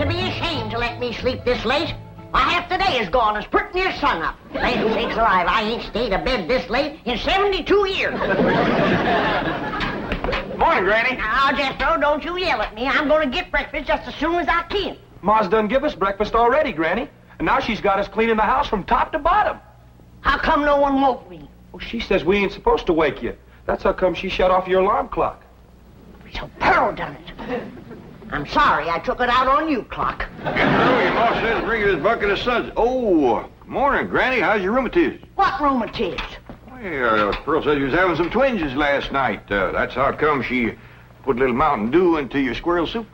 to be ashamed to let me sleep this late. My half the day is gone as pretty near sun up. Land sakes alive, I ain't stayed abed this late in 72 years. Morning, Granny. Now, Jethro, don't you yell at me. I'm going to get breakfast just as soon as I can. Ma's done give us breakfast already, Granny. And now she's got us cleaning the house from top to bottom. How come no one woke me? Well, she says we ain't supposed to wake you. That's how come she shut off your alarm clock. So Pearl done it. I'm sorry I took it out on you, Clock. Jethro, your ma says bring you this bucket of suds. Oh, morning, Granny. How's your rheumatiz? What rheumatiz? Well, Pearl said you was having some twinges last night. That's how come she put a little Mountain Dew into your squirrel soup.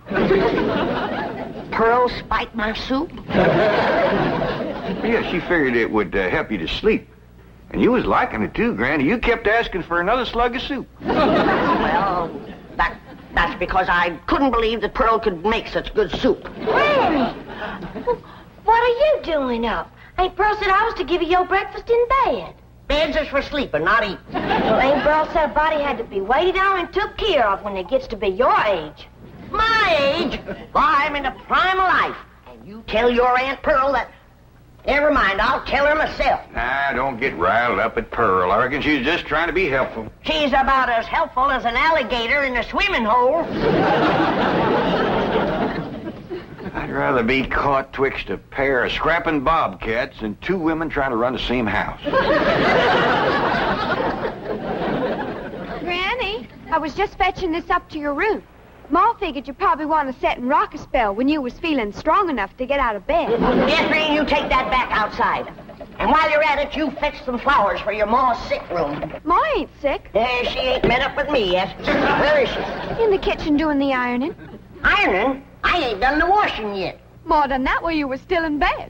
Pearl spiked my soup? Yeah, she figured it would help you to sleep. And you was liking it too, Granny. You kept asking for another slug of soup. Well, that's because I couldn't believe that Pearl could make such good soup. Granny, what are you doing up? Aunt Pearl said I was to give you your breakfast in bed. Beds is for sleeping, not eating. Well, Aunt Pearl said a body had to be waited on and took care of when it gets to be your age. My age? Why, I'm in the prime of life. And you tell your Aunt Pearl that... Never mind, I'll tell her myself. Nah, don't get riled up at Pearl. I reckon she's just trying to be helpful. She's about as helpful as an alligator in a swimming hole. I'd rather be caught twixt a pair of scrapping bobcats than two women trying to run the same house. Granny, I was just fetching this up to your room. Ma figured you'd probably want to sit and rock a spell when you was feeling strong enough to get out of bed. Irene, you take that back outside. And while you're at it, you fetch some flowers for your ma's sick room. Ma ain't sick. She ain't met up with me yet. Where is she? In the kitchen doing the ironing. Ironing? I ain't done the washing yet. Ma done that while you were still in bed.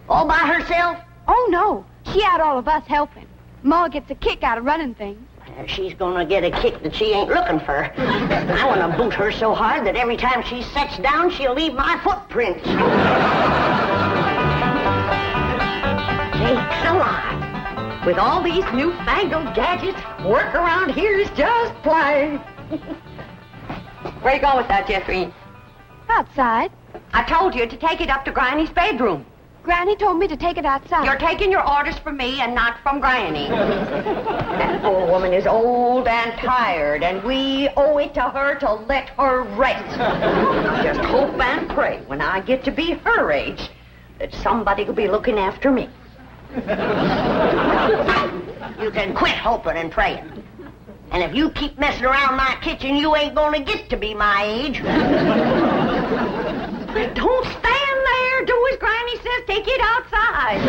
All by herself? Oh, no. She had all of us helping. Ma gets a kick out of running things. She's gonna get a kick that she ain't looking for. I wanna boot her so hard that every time she sets down, she'll leave my footprints. Sakes alive. With all these newfangled gadgets, work around here is just plain. Where you going with that, Jethro? Outside. I told you to take it up to Granny's bedroom. Granny told me to take it outside. You're taking your orders from me and not from Granny. That poor woman is old and tired, and we owe it to her to let her rest. Just hope and pray when I get to be her age that somebody will be looking after me. You can quit hoping and praying. And if you keep messing around my kitchen, you ain't gonna get to be my age. Don't stand there. Do as Granny says. Take it outside.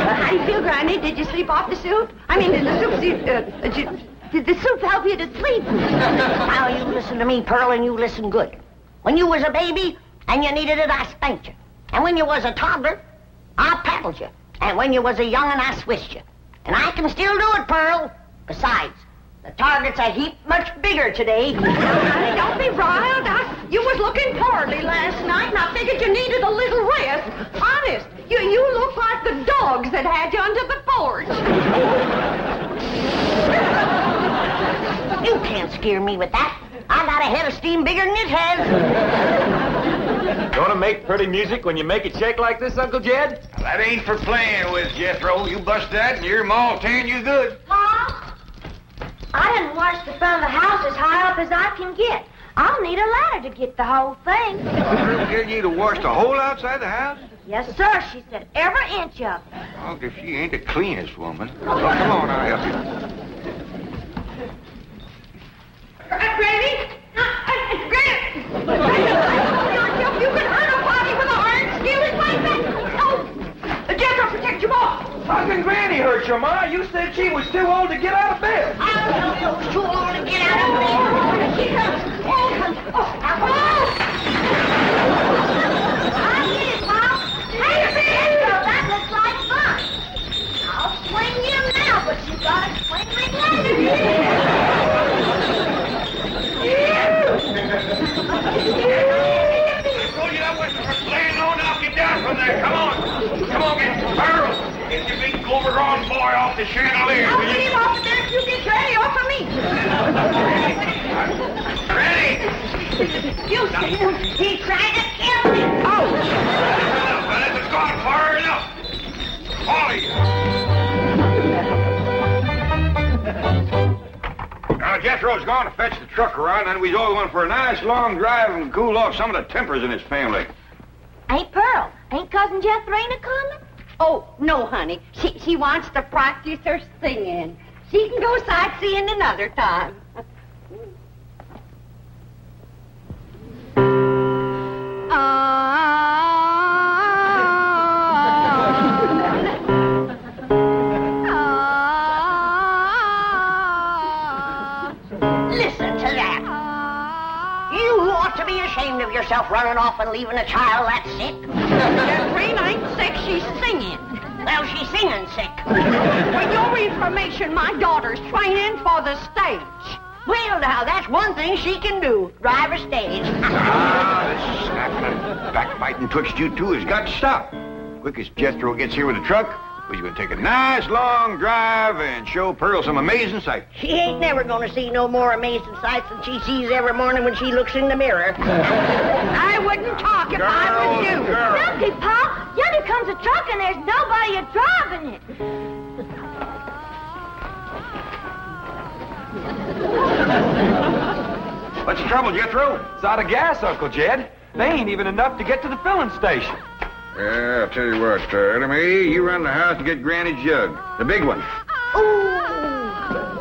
How do you feel, Granny? Did you sleep off the soup? I mean, did the soup help you to sleep? Now, you listen to me, Pearl, and you listen good. When you was a baby and you needed it, I spanked you. And when you was a toddler, I paddled you. And when you was a young'un, I swished you. And I can still do it, Pearl. Besides, the target's a heap much bigger today. Honey, don't be riled. You was looking poorly last night, and I figured you needed a little rest. Honest, you look like the dogs that had you under the porch. You can't scare me with that. I got a head of steam bigger than it has. Gonna make pretty music when you make it shake like this, Uncle Jed? That ain't for playing with, Jethro. You bust that and your ma will tan you good. Mom, I didn't wash the front of the house as high up as I can get. I'll need a ladder to get the whole thing. Pearl get you to wash the whole outside the house? Yes, sir. She said every inch of it. Oh, if she ain't the cleanest woman. Oh, come on, I'll help you. Granny? Granny! You can hurt a body with an iron skillet like that? Oh! Jethro, protect your ma! How can Granny hurt your ma? You said she was too old to get out of bed. I don't know who's too old to get out of bed. She comes. I get it, Mom. Hey, Jethro, that looks like fun. I'll swing you now, but you gotta swing me later. Told you that wasn't for playing low. Now get down from there. Come on. Come on, get Pearl. Get your big overgrown boy off the chandelier. I'll get him off there if you get Granny off of me. Ready? You see him? He tried to kill me. It's gone far enough. All of you. Now, Jethro's gone to fetch the truck around, and we's all going for a nice long drive and cool off some of the tempers in his family. Hey, Pearl, ain't Cousin Jethrina coming? Oh, no, honey. She wants to practice her singing. She can go sightseeing another time. Listen to that. You ought to be ashamed of yourself running off and leaving a child that sick. Irene ain't sick, she's singing. Well, she's singing sick. For your information, my daughter's training for the stage. Well, now, that's one thing she can do. Drive a stage. This snapping and backbiting twixt you two has got to stop. Quick as Jethro gets here with the truck, we're going to take a nice long drive and show Pearl some amazing sights. She ain't never going to see no more amazing sights than she sees every morning when she looks in the mirror. I wouldn't talk if I was you. Looky, Pa, yonder comes a truck and there's nobody a-driving it. What's the trouble, Jethro? It's out of gas, Uncle Jed. They ain't even enough to get to the filling station. Yeah, I'll tell you what, Elly, you run the house and get Granny's jug. The big one. Ooh,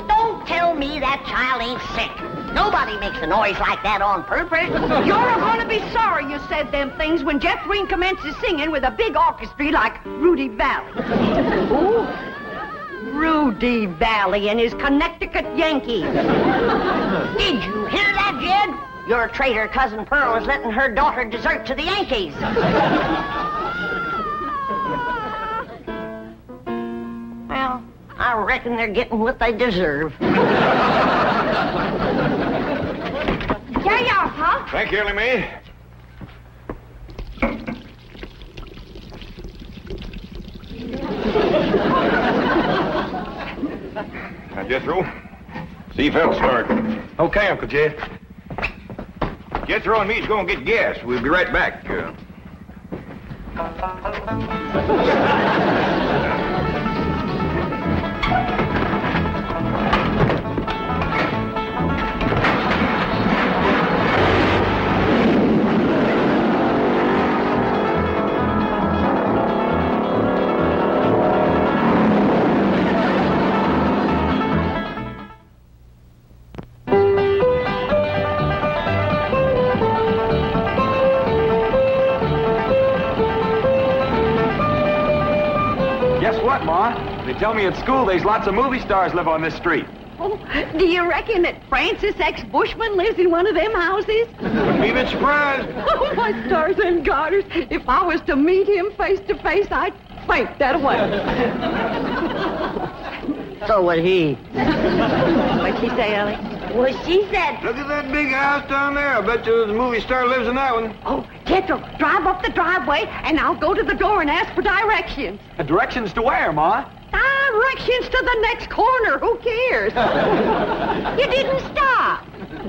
don't tell me that child ain't sick. Nobody makes a noise like that on purpose. You're going to be sorry you said them things when Jethrine commences singing with a big orchestra like Rudy Valley. Ooh, Rudy Valley and his Connecticut Yankees. Did you hear that, Jed? Your traitor cousin Pearl is letting her daughter desert to the Yankees. Well, I reckon they're getting what they deserve. Here you are, Pa. Thank you, Elly. Now, Jethro, see if that'll start. Okay, Uncle Jed. Jethro and me's going to get gas. We'll be right back. They tell me at school there's lots of movie stars live on this street. Oh, do you reckon that Francis X. Bushman lives in one of them houses? Wouldn't be a bit surprised. Oh, my stars and garters. If I was to meet him face to face, I'd faint that away. So would he. What'd she say, Elly? Well, she said... Look at that big house down there. I bet you the movie star lives in that one. Oh, Jethro, drive up the driveway, and I'll go to the door and ask for directions. Directions to where, Ma? Directions to the next corner. Who cares? You didn't stop.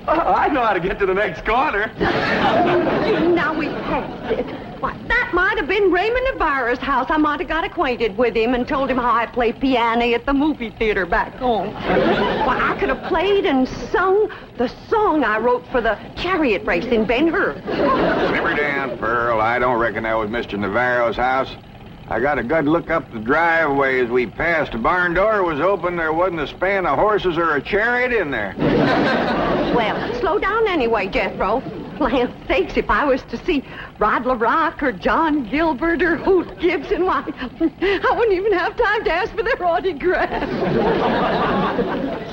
I know how to get to the next corner. Now we passed it. Why, that might have been Raymond Navarro's house. I might have got acquainted with him and told him how I play piano at the movie theater back home. Why, I could have played and sung the song I wrote for the chariot race in Ben-Hur. Simmer down, Pearl. I don't reckon that was Mr. Navarro's house. I got a good look up the driveway as we passed. The barn door was open. There wasn't a span of horses or a chariot in there. Well, slow down anyway, Jethro. Land's sakes, if I was to see Rod LaRock or John Gilbert or Hoot Gibson, why, I wouldn't even have time to ask for their autograph.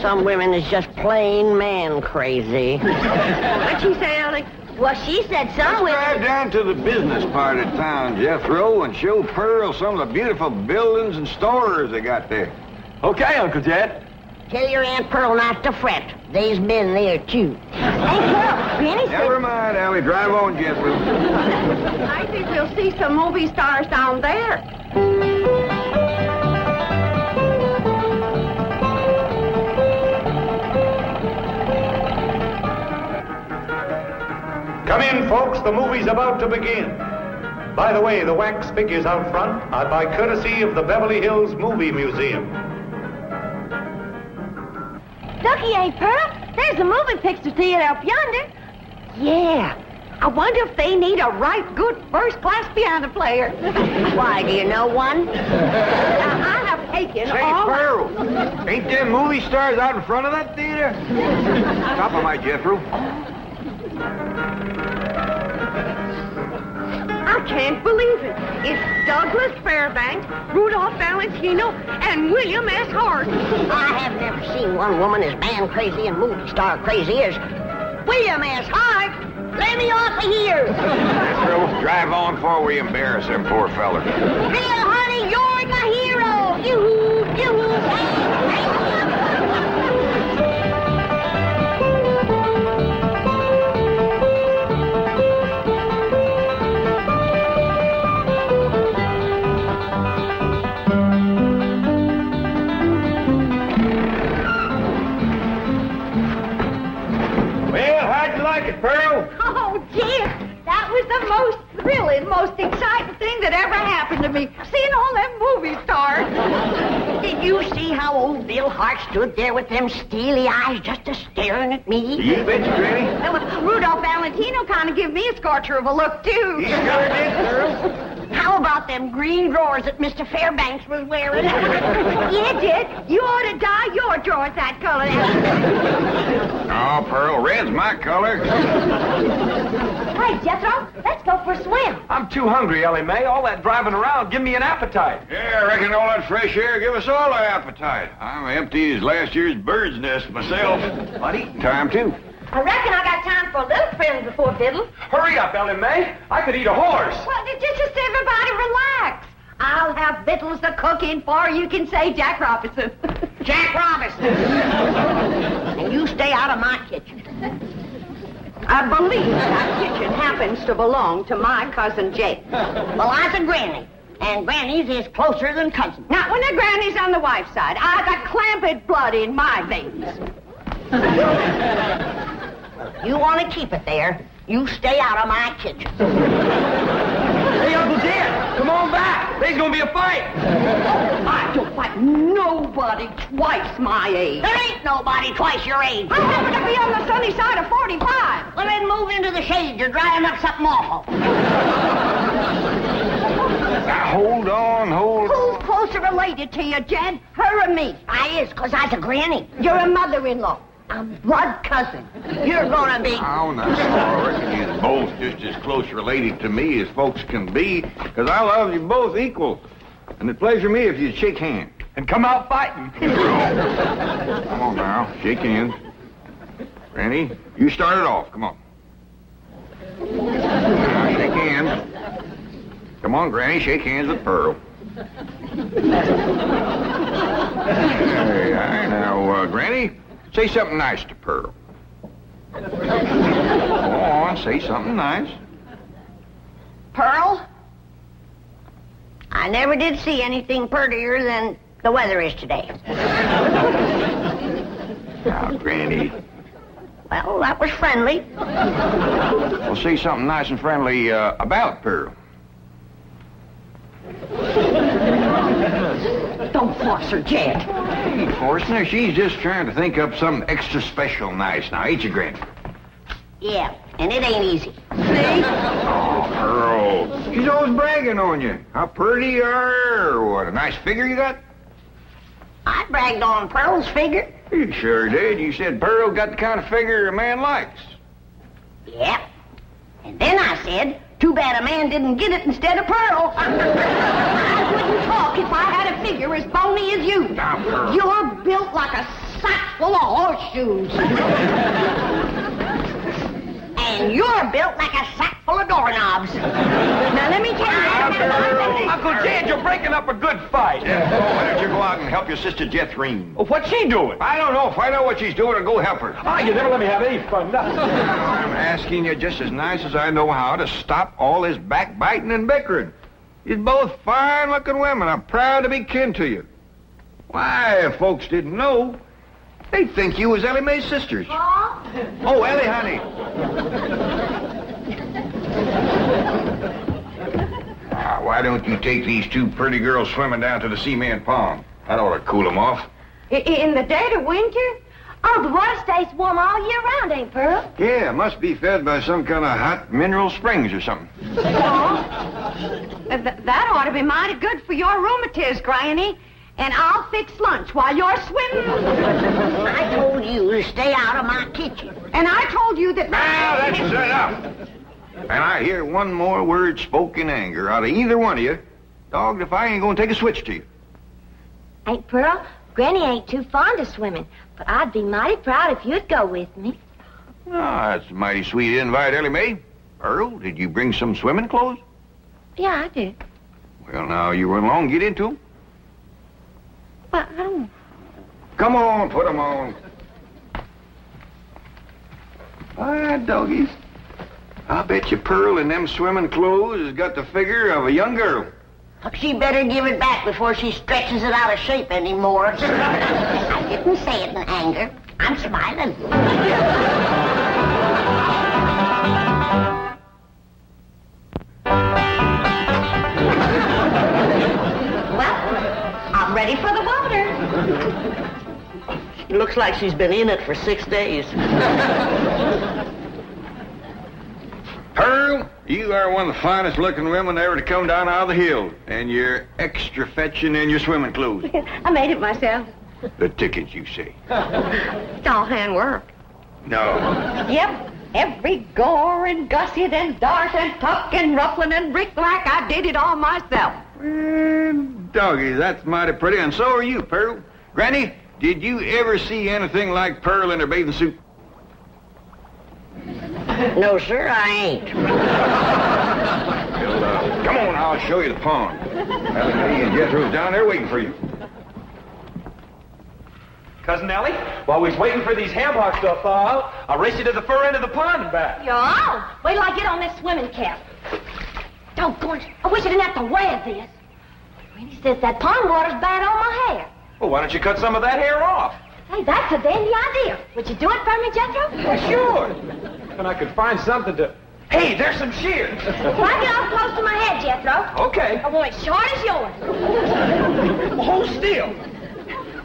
Some women is just plain man crazy. What'd she say, Elly? Well, she said some Let's drive down to the business part of town, Jethro, and show Pearl some of the beautiful buildings and stores they got there. Okay, Uncle Jed. Tell your Aunt Pearl not to fret. They's been there, too. Hey, Pearl, Granny said... Never mind, Elly. Drive on, Jethro. I think we'll see some movie stars down there. Come in, folks. The movie's about to begin. By the way, the wax figures out front are by courtesy of the Beverly Hills Movie Museum. Ducky, ain't Pearl? There's a movie picture theater up yonder. Yeah. I wonder if they need a right good first-class piano player. Why, do you know one? I have taken Say, all... Pearl, ain't them movie stars out in front of that theater? Stop 'em, my Jethro. I can't believe it. It's Douglas Fairbanks, Rudolph Valentino, and William S. Hart. I have never seen one woman as man crazy and movie star crazy as William S. Hart. Let me off of here. Jethro, drive on before we embarrass them poor fellers. Bill, honey, you're my hero. Yoo-hoo, yoo-hoo. Well, how'd you like it, Pearl? Oh, dear. That was the most thrilling, most exciting thing that ever happened to me. Seeing all them movie stars. Did you see how old Bill Hart stood there with them steely eyes just a-staring at me? You bet you, Granny. Rudolph Valentino kind of gave me a scorcher of a look, too. He sure did, Pearl. How about them green drawers that Mr. Fairbanks was wearing? You did. You ought to dye your drawers that color. Oh, Pearl, red's my color. Hey, Jethro, let's go for a swim. I'm too hungry, Elly May. All that driving around give me an appetite. Yeah, I reckon all that fresh air give us all an appetite. I'm empty as last year's bird's nest myself. But eating time, too. I reckon I got time for a little friend before fiddle. Hurry up, Elly May. I could eat a horse. Well, just everybody relax. I'll have victuals to cook in for you can say Jack Robinson. Jack Robinson. And you stay out of my kitchen. I believe that kitchen happens to belong to my cousin Jake. Well, I's a granny. And grannies is closer than cousins. Not when the granny's on the wife's side. I got Clampett blood in my veins. You want to keep it there, you stay out of my kitchen. Hey, Uncle Jed, come on back. There's going to be a fight. I don't fight nobody twice my age. There ain't nobody twice your age. I happen to be on the sunny side of 45. Well, then move into the shade. You're drying up something awful. Now, hold on. Who's closer related to you, Jed? Her or me? I is, 'cause I's a granny. You're a mother-in-law. A blood cousin. You're gonna be... Oh, no. I reckon you're both just as close related to me as folks can be, 'cause I love you both equal. And it'd pleasure me if you'd shake hands. And come out fighting. Come on now, shake hands. Granny, you start it off. Come on. Now, shake hands. Come on, Granny, shake hands with Pearl. There you are. Now, Granny, say something nice to Pearl. Go on, say something nice. Pearl? I never did see anything prettier than the weather is today. Now, Granny. Well, that was friendly. Well, say something nice and friendly about Pearl. Don't force her, Jed. Hey, Forstner, she's just trying to think up something extra special nice now, ain't you, Granny? Yeah, and it ain't easy. See? Oh, Pearl. She's always bragging on you. How pretty you are, or what a nice figure you got. I bragged on Pearl's figure. You sure did. You said Pearl got the kind of figure a man likes. Yep. And then I said, too bad a man didn't get it instead of Pearl. I wouldn't talk if I had a figure as bony as you. Now, Pearl. You're built like a sack full of horseshoes. And you're built like a sack full of doorknobs. Now, let me tell you... Uncle Jed, you're breaking up a good fight. Why don't you go out and help your sister Jethro? Well, what's she doing? I don't know. Find out what she's doing and go help her. Ah, you never let me have any fun. I'm asking you just as nice as I know how to stop all this backbiting and bickering. You're both fine-looking women. I'm proud to be kin to you. Why, if folks didn't know, they'd think you was Elly Mae's sisters. Oh, Elly, honey. Why don't you take these two pretty girls swimming down to the cement pond? That ought to cool them off. In the dead of winter? Oh, the water stays warm all year round, ain't Pearl? Yeah, must be fed by some kind of hot mineral springs or something. That ought to be mighty good for your rheumatiz, Granny. And I'll fix lunch while you're swimming. I told you to stay out of my kitchen. And I told you that... Now, that's enough. And I hear one more word spoken in anger out of either one of you, dogged if I ain't gonna take a switch to you. Ain't Pearl? Granny ain't too fond of swimming, but I'd be mighty proud if you'd go with me. Oh, that's a mighty sweet invite, Elly Mae. Earl, did you bring some swimming clothes? Yeah, I did. Well, now, you run along and get into them. But I don't... Come on, put them on. All right, doggies. I bet you Pearl in them swimming clothes has got the figure of a young girl. She better give it back before she stretches it out of shape anymore. I didn't say it in anger. I'm smiling. Well, I'm ready for the water. It looks like she's been in it for 6 days. Pearl, you are one of the finest looking women ever to come down out of the hill. And you're extra fetching in your swimming clothes. I made it myself. The ticket, you say? It's all handwork. No. Yep. Every gore and gusset and dart and tuck and ruffling and brick-black, I did it all myself. Doggy, that's mighty pretty, and so are you, Pearl. Granny, did you ever see anything like Pearl in her bathing suit? No, sir, I ain't. Well, come on, I'll show you the pond. Elly Mae and Jethro's down there waiting for you. Cousin Elly, while we was waiting for these ham hocks to thaw out, I'll race you to the fur end of the pond and back. Yo, wait till I get on this swimming cap. Doggone it. I wish I didn't have to wear this. Granny says that pond water's bad on my hair. Well, why don't you cut some of that hair off? Hey, that's a dandy idea. Would you do it for me, Jethro? Well, sure. And I could find something to... Hey, there's some shears. Why get off close to my head, Jethro? Okay. I want it short as yours. Hold still.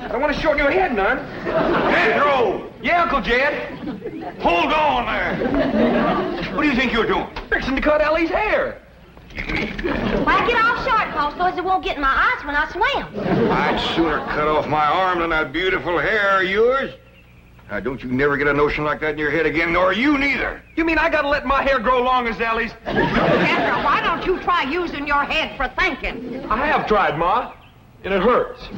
I don't want to shorten your head none. Jethro! Yeah, Uncle Jed. Hold on there. What do you think you're doing? Fixing to cut Ellie's hair. Why get off short, Paul, so as it won't get in my eyes when I swim? I'd sooner cut off my arm than that beautiful hair of yours. Now, don't you never get a notion like that in your head again, nor you neither. You mean I gotta let my hair grow long as Ellie's? Jethro, why don't you try using your head for thinking? I have tried, Ma, and it hurts.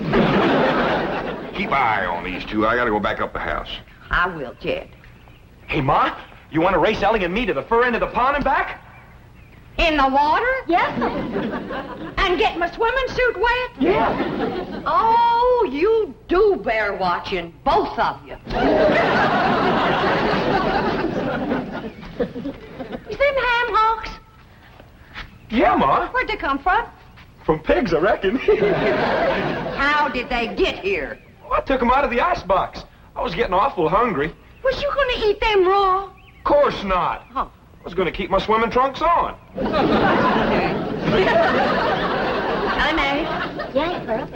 Keep an eye on these two. I gotta go back up the house. I will, Jed. Hey, Ma, you want to race Elly and me to the fur end of the pond and back? In the water? Yes, sir. And get my swimming suit wet? Yeah. Oh, you do bear watching, both of you. You them ham hocks? Yeah, Ma. Where'd they come from? From pigs, I reckon. How did they get here? Well, I took them out of the icebox. I was getting awful hungry. Was you going to eat them raw? Of course not. Huh. I was going to keep my swimming trunks on. Elly Mae, Yeah, Pearl.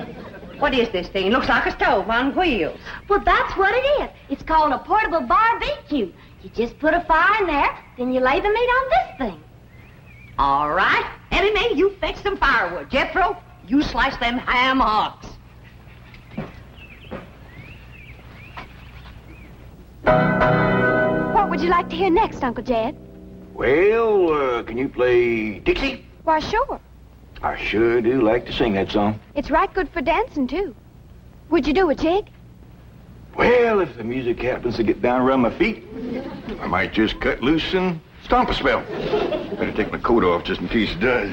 what is this thing? Looks like a stove on wheels. Well, that's what it is. It's called a portable barbecue. You just put a fire in there, then you lay the meat on this thing. All right. Elly Mae, you fetch some firewood. Jethro, you slice them ham hocks. What would you like to hear next, Uncle Jed? Well, can you play Dixie? Why, sure. I sure do like to sing that song. It's right good for dancing, too. Would you do a jig? Well, if the music happens to get down around my feet, I might just cut loose and stomp a spell. Better take my coat off just in case it does.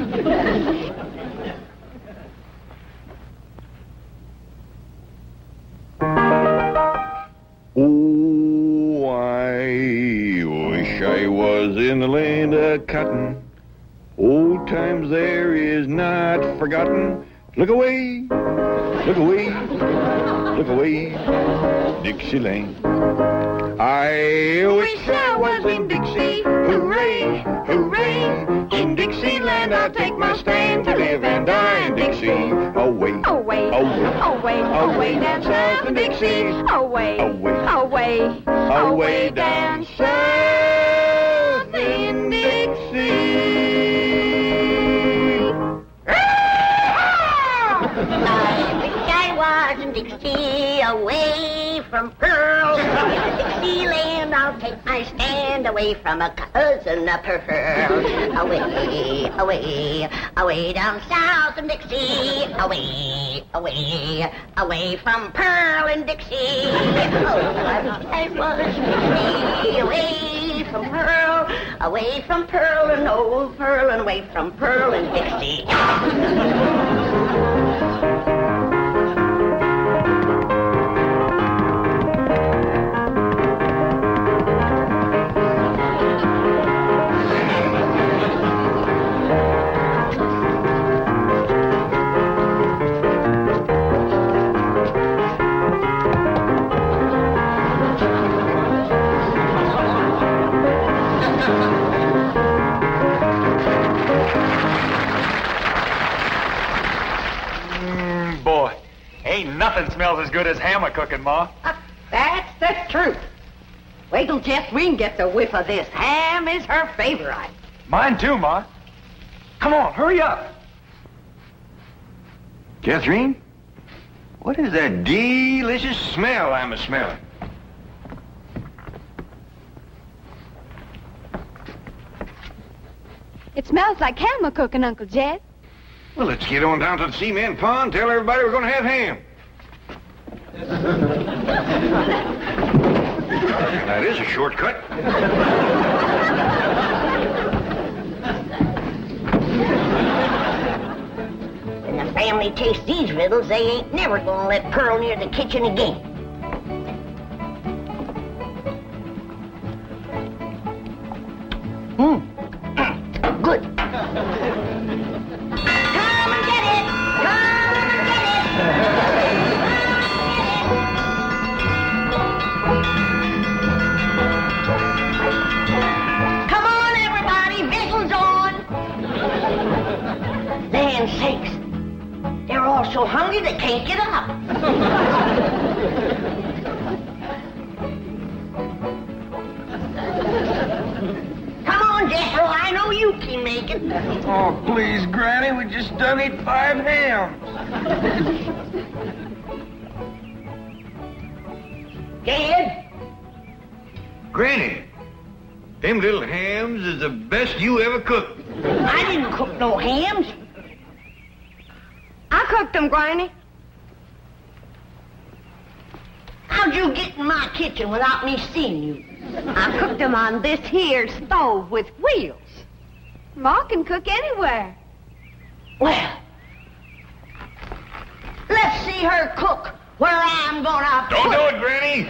Oh, I wish I was in the land of cotton. Old times there is not forgotten. Look away, look away, look away, Dixieland. I wish I was in Dixie. Hooray, hooray. In Dixieland I'll take my stand to live Donna and Dixie, away, Away, away, away down south of Dixie. Away, away, away down south in Dixie. I was in Dixie, away from Pearl. Dixieland, I'll take my stand away from a cousin of Pearl. Away, away, away down south in Dixie. Away, away, away from Pearl and Dixie. Oh, I was Dixie, away from Pearl and old Pearl, and away from Pearl and Dixie. Boy, ain't nothing smells as good as hammer cooking, Ma. That's the truth. Wait till Jethro gets a whiff of this. Ham is her favorite. Mine too, Ma. Come on, hurry up. Catherine, what is that delicious smell I'm a-smelling? It smells like hammer cooking, Uncle Jed. Well, let's get on down to the cement pond, tell everybody we're going to have ham. That is a shortcut. When the family tastes these riddles, they ain't never gonna let Pearl near the kitchen again. Good. Come and get it! Come and get it! Come on, everybody! Victuals on! Land sakes! They're all so hungry they can't get up. Come on, Jethro, I know you can make it. Oh, please, Granny, we just done eat 5 hams. Dad? Granny, them little hams is the best you ever cooked. I didn't cook no hams. I cooked them, Granny. How'd you get in my kitchen without me seeing you? I cooked them on this here stove with wheels. Ma can cook anywhere. Well, let's see her cook where I'm gonna Don't do it, Granny.